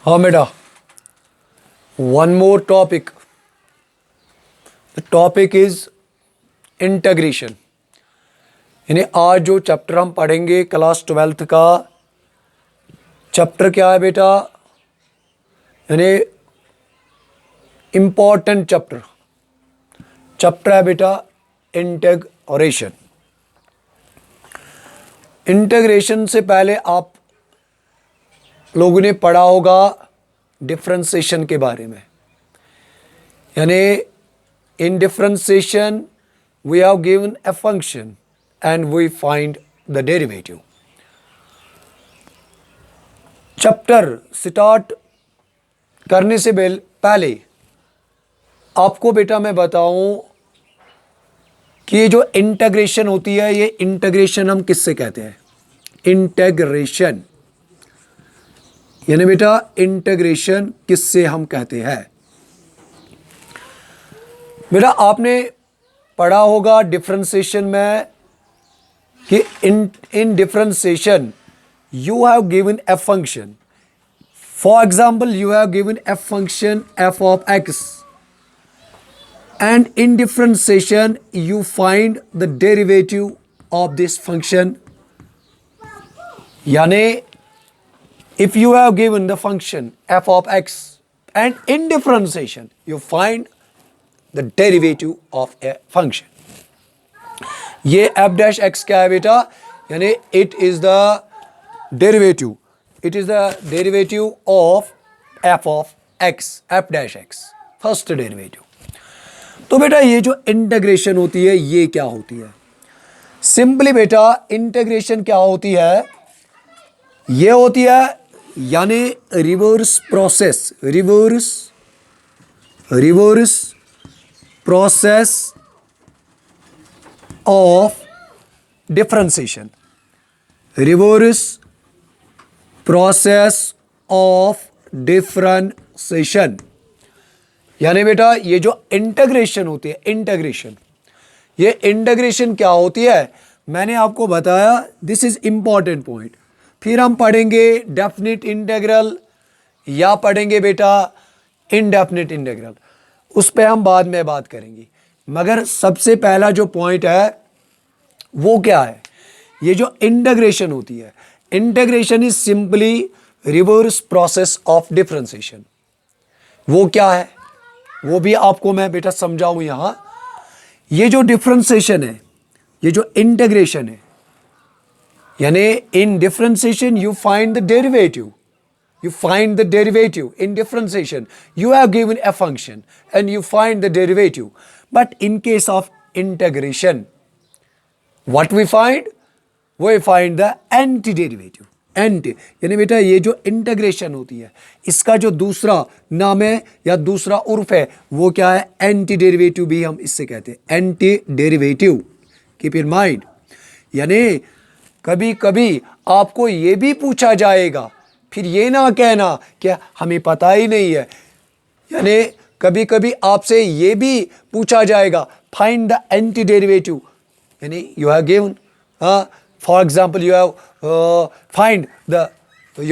हाँ बेटा, one more topic. The topic is integration. यानी आज जो चैप्टर हम पढ़ेंगे क्लास 12th का चैप्टर क्या है बेटा? यानी इम्पॉर्टेंट चैप्टर है बेटा इंटीग्रेशन. इंटीग्रेशन से पहले आप लोगों ने पढ़ा होगा डिफरेंशिएशन के बारे में. यानी in differentiation we have given a function and we find the derivative. Chapter start करने से पहले आपको बेटा मैं बताऊं कि ये जो इंटीग्रेशन होती है, ये इंटीग्रेशन हम किससे कहते हैं? इंटीग्रेशन यानी बेटा इंटीग्रेशन किससे हम कहते हैं? बेटा आपने पढ़ा होगा डिफरेंशिएशन में कि इन differentiation you have given a function. For example, you have given a function f of x, and in differentiation you find the derivative of this function. यानी if you have given the function f of x and in differentiation you find the derivative of a function. ये f dash x क्या है बेटा? यानी it is the derivative. It is the derivative of f of x, f dash x, first derivative. तो बेटा ये जो integration होती है ये क्या होती है? सिंपली बेटा इंटीग्रेशन क्या होती है? ये होती है यानी reverse process of differentiation. Reverse process of differentiation. यानी बेटा ये जो इंटीग्रेशन होती है, ये इंटीग्रेशन क्या होती है? मैंने आपको बताया, दिस इज इंपॉर्टेंट पॉइंट. फिर हम पढ़ेंगे डेफिनेट इंटीग्रल या पढ़ेंगे बेटा इनडेफिनेट इंटीग्रल, उस पर हम बाद में बात करेंगे. मगर सबसे पहला जो पॉइंट है वो क्या है? ये जो इंटीग्रेशन होती है, integration is simply reverse process of differentiation. वो क्या है वो भी आपको मैं बेटा समझाऊं यहां. ये जो डिफरेंशिएशन है, ये जो इंटीग्रेशन है, यानी in differentiation you find the derivative. in differentiation you have given a function and you find the derivative. But in case of integration what we find the anti-derivative. यानी बेटा ये जो इंटीग्रेशन होती है इसका जो दूसरा नाम है या दूसरा उर्फ है वो क्या है? एंटी डेरिवेटिव भी हम इससे कहते हैं, anti derivative. Keep in mind. यानी कभी कभी आपको ये भी पूछा जाएगा, फिर ये ना कहना कि हमें पता ही नहीं है. यानी कभी कभी आपसे ये भी पूछा जाएगा फाइंड द एंटी डेरिवेटिव. यानी you have given for example you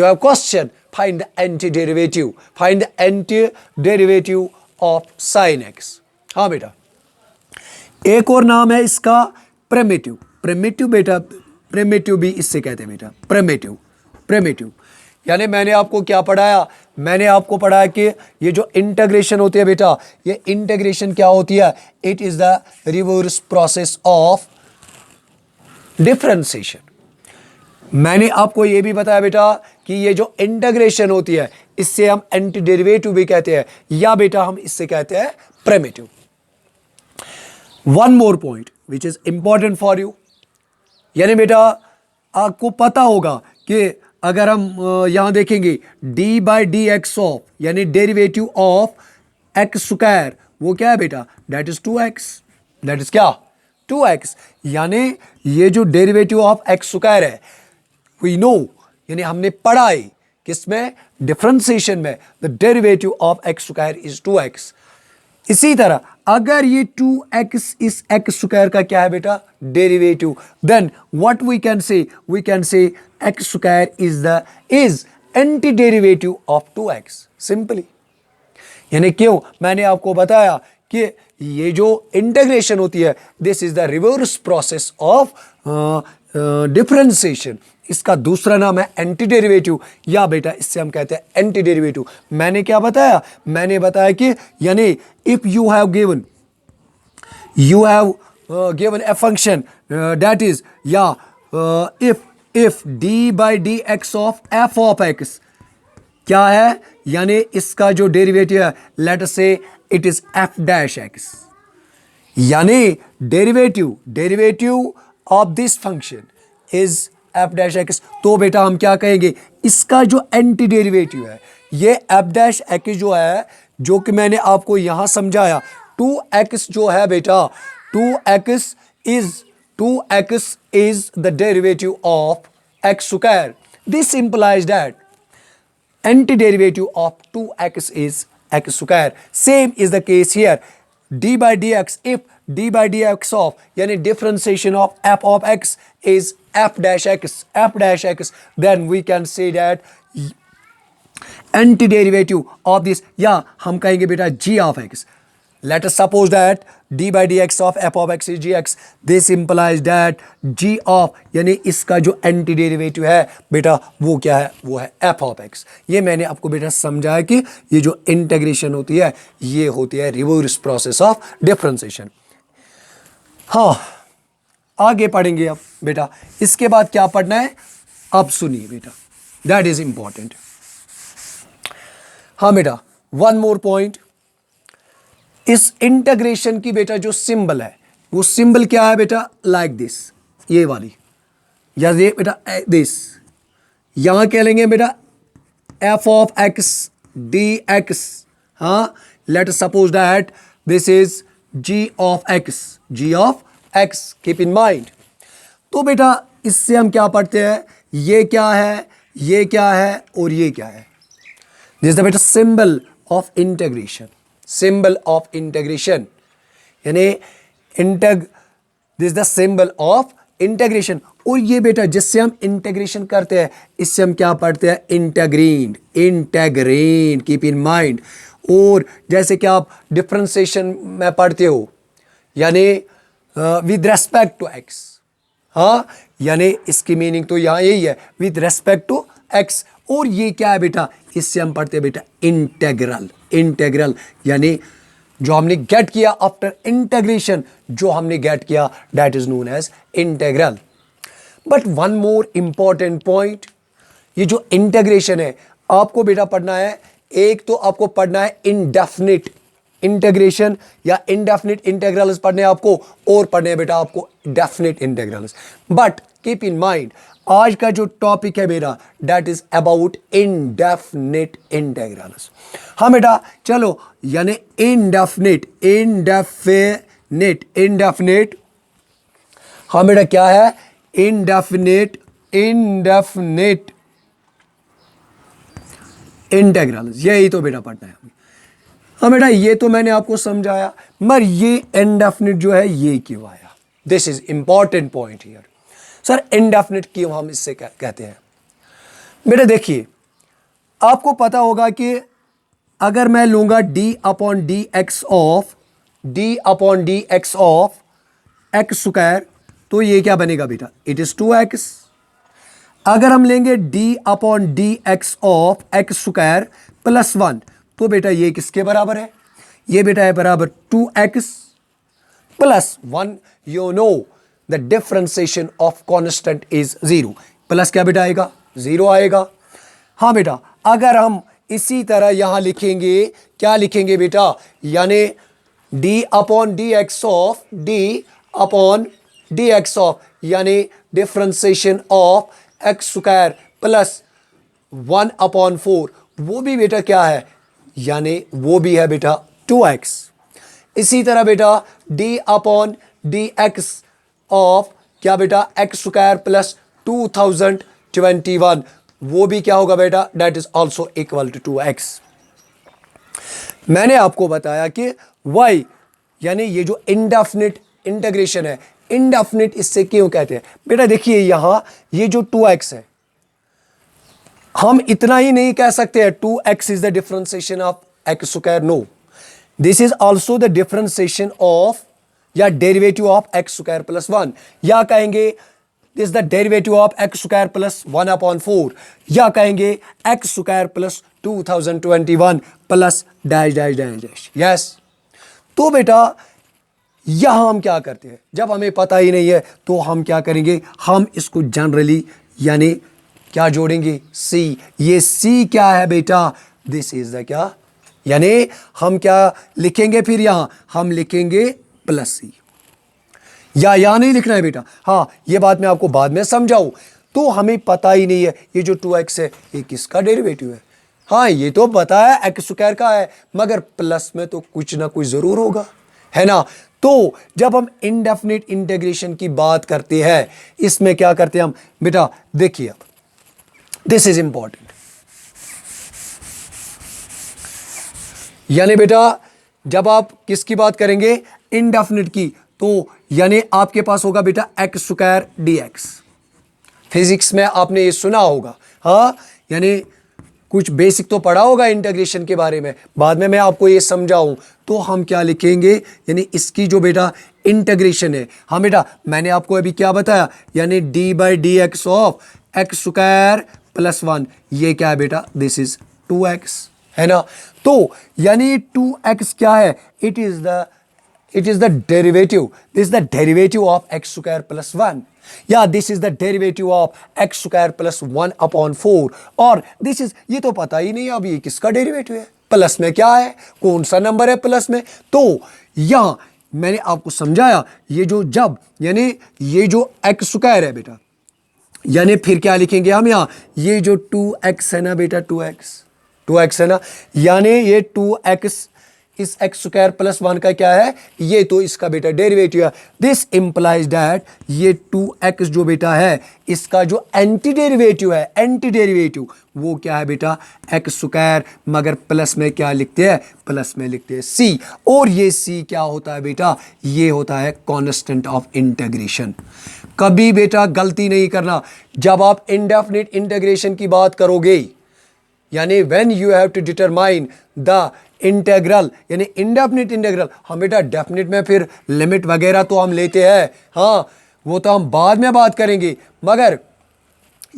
have question find the antiderivative of sin x. हाँ बेटा, एक और नाम है इसका प्रिमिटिव बेटा, प्रिमिटिव भी इससे कहते हैं बेटा, प्रिमिटिव. यानी मैंने आपको क्या पढ़ाया? मैंने आपको पढ़ाया कि ये जो इंटीग्रेशन होती है बेटा, ये इंटीग्रेशन क्या होती है? It is the reverse process of differentiation. मैंने आपको यह भी बताया बेटा कि ये जो इंटीग्रेशन होती है इससे हम एंटी डेरिवेटिव भी कहते हैं या बेटा हम इससे कहते हैं primitive. One more point which is important for you. यानी बेटा आपको पता होगा कि अगर हम यहां देखेंगे D by D X of यानी डेरिवेटिव ऑफ एक्स स्क्वायर, वो क्या है बेटा? That is 2x. That is क्या? 2x. यानी ये जो डेरिवेटिव ऑफ एक्स स्क्वायर है वी नो, यानी हमने पढ़ा है किसमें? डिफरेंशिएशन में. The derivative of X square is 2x. इसी तरह अगर ये 2x इस एक्स स्क्वायर का क्या है बेटा? Derivative, then what we can say? We can say x square is anti derivative of 2x simply. यानी क्यों, मैंने आपको बताया कि ये जो इंटीग्रेशन होती है this is the reverse process of differentiation. इसका दूसरा नाम है एंटी डेरिवेटिव, या बेटा इससे हम कहते हैं एंटी डेरिवेटिव। मैंने क्या बताया, मैंने बताया कि यानी if you have given a function that is if d by dx of f of x क्या है, यानी इसका जो डेरिवेटिव है लेट अस से it is f dash x, यानी derivative of this function is f dash x। तो बेटा हम क्या कहेंगे, इसका जो एंटी डेरिवेटिव है ये f डैश x जो है, जो कि मैंने आपको यहां समझाया 2x जो है बेटा 2x is the derivative of x square. This implies that antiderivative of 2x is x square. Same is the case here. d by dx, if d by dx of यानी differentiation of f of x is f dash x, then we can say that antiderivative of this, या हम कहेंगे बेटा g of x. Let us suppose that d by dx of f of x is gx. This implies that g of यानी इसका जो anti derivative है बेटा वो क्या है, वो है f of x। ये मैंने आपको बेटा समझाया कि ये जो इंटीग्रेशन होती है ये होती है रिवर्स प्रोसेस ऑफ डिफरेंशिएशन। हाँ, आगे पढ़ेंगे अब बेटा। इसके बाद क्या पढ़ना है, अब सुनिए बेटा, दैट इज इंपॉर्टेंट। हाँ बेटा, वन मोर पॉइंट, इस इंटीग्रेशन की बेटा जो सिंबल है वो सिंबल क्या है बेटा, लाइक दिस, ये वाली, या ये बेटा दिस, यहां कह लेंगे बेटा f ऑफ x dx। हाँ, let suppose that this is g of x, keep in mind. तो बेटा इससे हम क्या पढ़ते हैं, ये क्या है, ये क्या है और ये क्या है, दिस द बेटा symbol of integration, symbol of integration, यानी this the symbol of integration. और ये बेटा जिससे हम इंटीग्रेशन करते हैं इससे हम क्या पढ़ते हैं, इंटीग्रेंड, कीप इन माइंड। और जैसे कि आप डिफरेंशिएशन में पढ़ते हो यानी विद रेस्पेक्ट टू एक्स, हाँ, यानी इसकी मीनिंग तो यहाँ यही है, विद रेस्पेक्ट टू एक्स। और ये क्या है बेटा, इससे हम पढ़ते हैं बेटा इंटेग्रल, यानी जो हमने गेट किया आफ्टर इंटीग्रेशन, जो हमने गेट किया that is known as integral. But one more important point, ये जो इंटीग्रेशन है आपको बेटा पढ़ना है, एक तो आपको पढ़ना है इनडेफिनिट इंटीग्रेशन या इनडेफिनिट इंटीग्रल्स पढ़ने आपको, और पढ़ने हैं बेटा आपको definite integrals. But keep in mind आज का जो टॉपिक है मेरा that is about indefinite integrals. हाँ बेटा चलो, यानी इनडेफिनिट, हाँ बेटा क्या है, इनडेफिनिट इंटीग्रल्स, यही तो बेटा पढ़ना है। हाँ बेटा ये तो मैंने आपको समझाया, मगर ये इनडेफिनिट जो है ये क्यों आया, this is important point here. Sir indefinite क्यों हम इससे कहते हैं, बेटा देखिए आपको पता होगा कि अगर मैं लूंगा d upon D X of X square, तो ये क्या बनेगा बेटा, इट इज 2x। अगर हम लेंगे d upon D X of X square plus 1, तो बेटा ये किसके बराबर है, ये बेटा है बराबर 2x plus 1। You know the differentiation of constant is 0, plus क्या बेटा आएगा, 0 आएगा। हाँ बेटा अगर हम इसी तरह यहां लिखेंगे, क्या लिखेंगे बेटा, यानी d upon D X of यानी differentiation of X square plus 1 upon 4, वो भी बेटा क्या है, यानी वो भी है बेटा 2x। इसी तरह बेटा d upon D X of क्या बेटा एक्स स्क्वायर प्लस 2021, वो भी क्या होगा बेटा, that is also equal to 2x। मैंने आपको बताया कि y यानी ये जो इनडेफिनिट इंटीग्रेशन है, इनडेफिनिट इससे क्यों कहते हैं बेटा, देखिए यहां ये जो 2x है हम इतना ही नहीं कह सकते हैं 2x is the differentiation of X square, no, this is also the differentiation of या derivative of X square plus 1, या कहेंगे this the derivative of X square plus 1/4, या कहेंगे X square plus 2021 plus dash dash dash dash. Yes, तो बेटा यहां हम क्या करते हैं, जब हमें पता ही नहीं है तो हम क्या करेंगे, हम इसको जनरली यानी क्या जोड़ेंगे, सी। ये सी क्या है बेटा, दिस इज द क्या, यानी हम क्या लिखेंगे, फिर यहां हम लिखेंगे प्लस सी, या यहां नहीं लिखना है बेटा। हाँ, ये बात मैं आपको बाद में समझाऊं। तो हमें पता ही नहीं है ये जो 2x है ये किसका डेरिवेटिव है। हाँ, ये तो पता है एक्स स्क्वायर का है, मगर प्लस में तो कुछ ना कुछ जरूर होगा, है ना। तो जब हम इंडेफिनिट इंटीग्रेशन की बात करते हैं, इसमें क्या करते हैं हम बेटा, देखिए अब दिस इज इंपॉर्टेंट, यानी बेटा जब आप किसकी बात करेंगे, इंडेफिनिट की, तो यानी आपके पास होगा बेटा एक्स स्क्वायर dx। फिजिक्स में आपने ये सुना होगा, हाँ, यानी कुछ बेसिक तो पढ़ा होगा इंटीग्रेशन के बारे में, बाद में मैं आपको ये समझाऊं। तो हम क्या लिखेंगे, यानी इसकी जो बेटा इंटीग्रेशन है, हाँ बेटा मैंने आपको अभी क्या बताया, यानी d/dx of X square plus 1, ये क्या है बेटा, दिस इज 2x, है ना। तो यानी 2x क्या है, it is the derivative, this is the derivative of X square plus 1, या this is the derivative of X square plus 1/4, और दिस इज, ये तो पता ही नहीं अब ये किसका डेरिवेटिव है, प्लस में क्या है, कौन सा नंबर है प्लस में। तो यहां मैंने आपको समझाया ये जो जब यानी ये जो एक्स स्क्वायर है बेटा, यानी फिर क्या लिखेंगे हम यहां, ये जो 2x है ना बेटा, 2x है ना, यानी ये 2x इस एक्स स्क्वायर प्लस 1 का क्या है, ये तो इसका बेटा डेरिवेटिव है। दिस इंप्लाइज दैट ये 2x जो बेटा है इसका जो एंटी डेरिवेटिव है, एंटी डेरिवेटिव वो क्या है बेटा, एक्स स्क्वायर, मगर प्लस में क्या लिखते हैं, प्लस में लिखते हैं c, और ये c क्या होता है बेटा, ये होता है कांस्टेंट ऑफ इंटीग्रेशन। कभी बेटा गलती नहीं करना, जब आप इंडेफिनिट इंटीग्रेशन की बात करोगे, यानी when you have to determine the integral, यानी इंडेफिनिट इंटेग्रल, हम बेटा डेफिनिट में फिर लिमिट वगैरह तो हम लेते हैं, हाँ वो तो हम बाद में बात करेंगे, मगर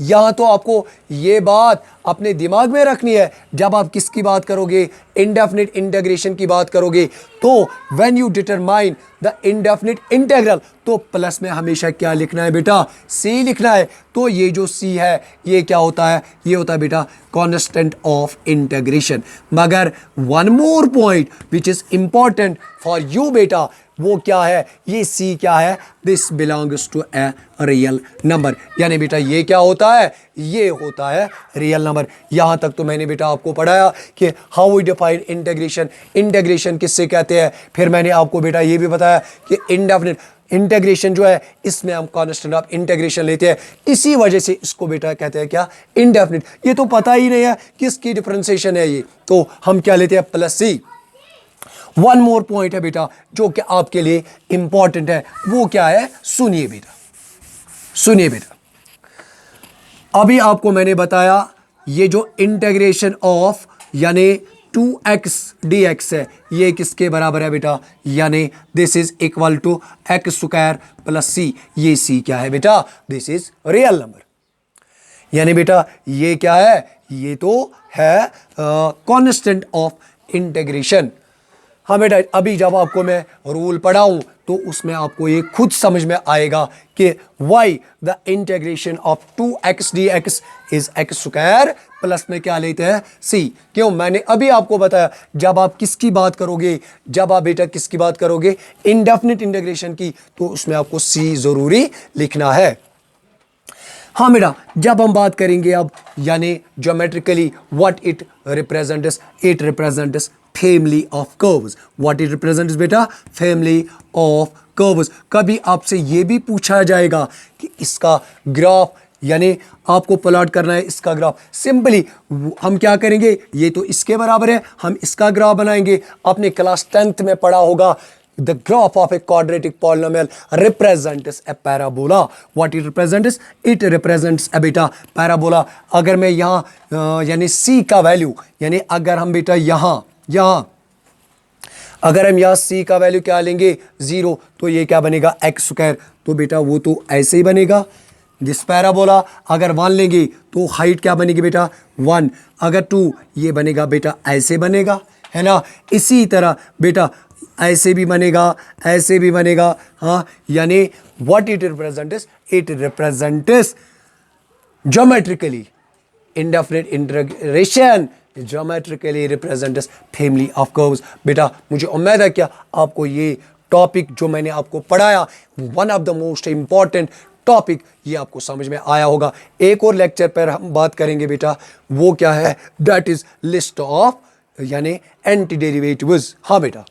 यहां तो आपको ये बात अपने दिमाग में रखनी है। जब आप किसकी बात करोगे, इंडेफिनिट इंटीग्रेशन की बात करोगे, तो when you determine the indefinite integral, तो प्लस में हमेशा क्या लिखना है बेटा, सी लिखना है। तो ये जो सी है ये क्या होता है, ये होता है बेटा कांस्टेंट ऑफ इंटीग्रेशन। मगर one more point which is important for you बेटा, वो क्या है, ये सी क्या है, this belongs to a real number, यानी बेटा ये क्या होता है, ये होता है रियल नंबर। यहां तक तो मैंने बेटा आपको पढ़ाया कि how we define integration, integration किससे कहते हैं। फिर मैंने आपको बेटा ये भी बताया कि इंडेफिनिट इंटीग्रेशन जो है इसमें हम कांस्टेंट ऑफ इंटीग्रेशन लेते हैं, इसी वजह से इसको बेटा कहते हैं क्या, इंडेफिनिट। ये तो पता ही नहीं है किसकी डिफरेंशिएशन है ये, तो हम क्या लेते हैं, प्लस सी। वन मोर पॉइंट है बेटा जो कि आपके लिए इंपॉर्टेंट है, वो क्या है, सुनिए बेटा, सुनिए बेटा। अभी आपको मैंने बताया ये जो इंटीग्रेशन ऑफ यानी 2x dx है, ये किसके बराबर है बेटा, यानी this is equal to X square plus C. ये सी क्या है बेटा, दिस इज रियल नंबर, यानी बेटा ये क्या है, ये तो है कांस्टेंट ऑफ इंटीग्रेशन। हाँ बेटा, अभी जब आपको मैं रूल पढ़ाऊं तो उसमें आपको ये खुद समझ में आएगा कि why the integration of 2x dx is x square plus में क्या लेते हैं, c। क्यों, मैंने अभी आपको बताया जब आप किसकी बात करोगे, जब आप बेटा किसकी बात करोगे, इंडेफिनिट इंटीग्रेशन की, तो उसमें आपको c जरूरी लिखना है। हाँ बेटा, जब हम बात करेंगे अब यानी geometrically what it represents, it represents family of curves. What it represents बेटा, फैमिली ऑफ कर्व्स। कभी आपसे यह भी पूछा जाएगा कि इसका ग्राफ, यानी आपको प्लॉट करना है इसका ग्राफ। सिंपली हम क्या करेंगे, ये तो इसके बराबर है, हम इसका ग्राफ बनाएंगे। आपने क्लास 10th में पढ़ा होगा the graph of a quadratic polynomial represents a parabola. What it represents? It represents a beta parabola. अगर मैं यहाँ यानी c का वैल्यू, यानी अगर हम बेटा यहाँ अगर हम यहाँ c का वैल्यू क्या लेंगे 0, तो ये क्या बनेगा x स्क्वायर. तो बेटा वो तो ऐसे ही बनेगा. दिस पैराबोला अगर 1 लेंगे तो हाइट क्या बनेगी बेटा 1, अगर 2 ये बनेगा बेटा ऐसे बनेगा, है ना. इसी तरह बेटा ऐसे भी बनेगा, ऐसे भी बनेगा. हाँ, यानी what it represents? It represents geometrically indefinite integration geometrically represents family of curves. बेटा मुझे उम्मीद है क्या आपको ये टॉपिक जो मैंने आपको पढ़ाया, one of the most important topic, ये आपको समझ में आया होगा. एक और लेक्चर पर हम बात करेंगे बेटा, वो क्या है? दैट इज लिस्ट ऑफ यानी एंटी डेरिवेटिव्स. हाँ बेटा.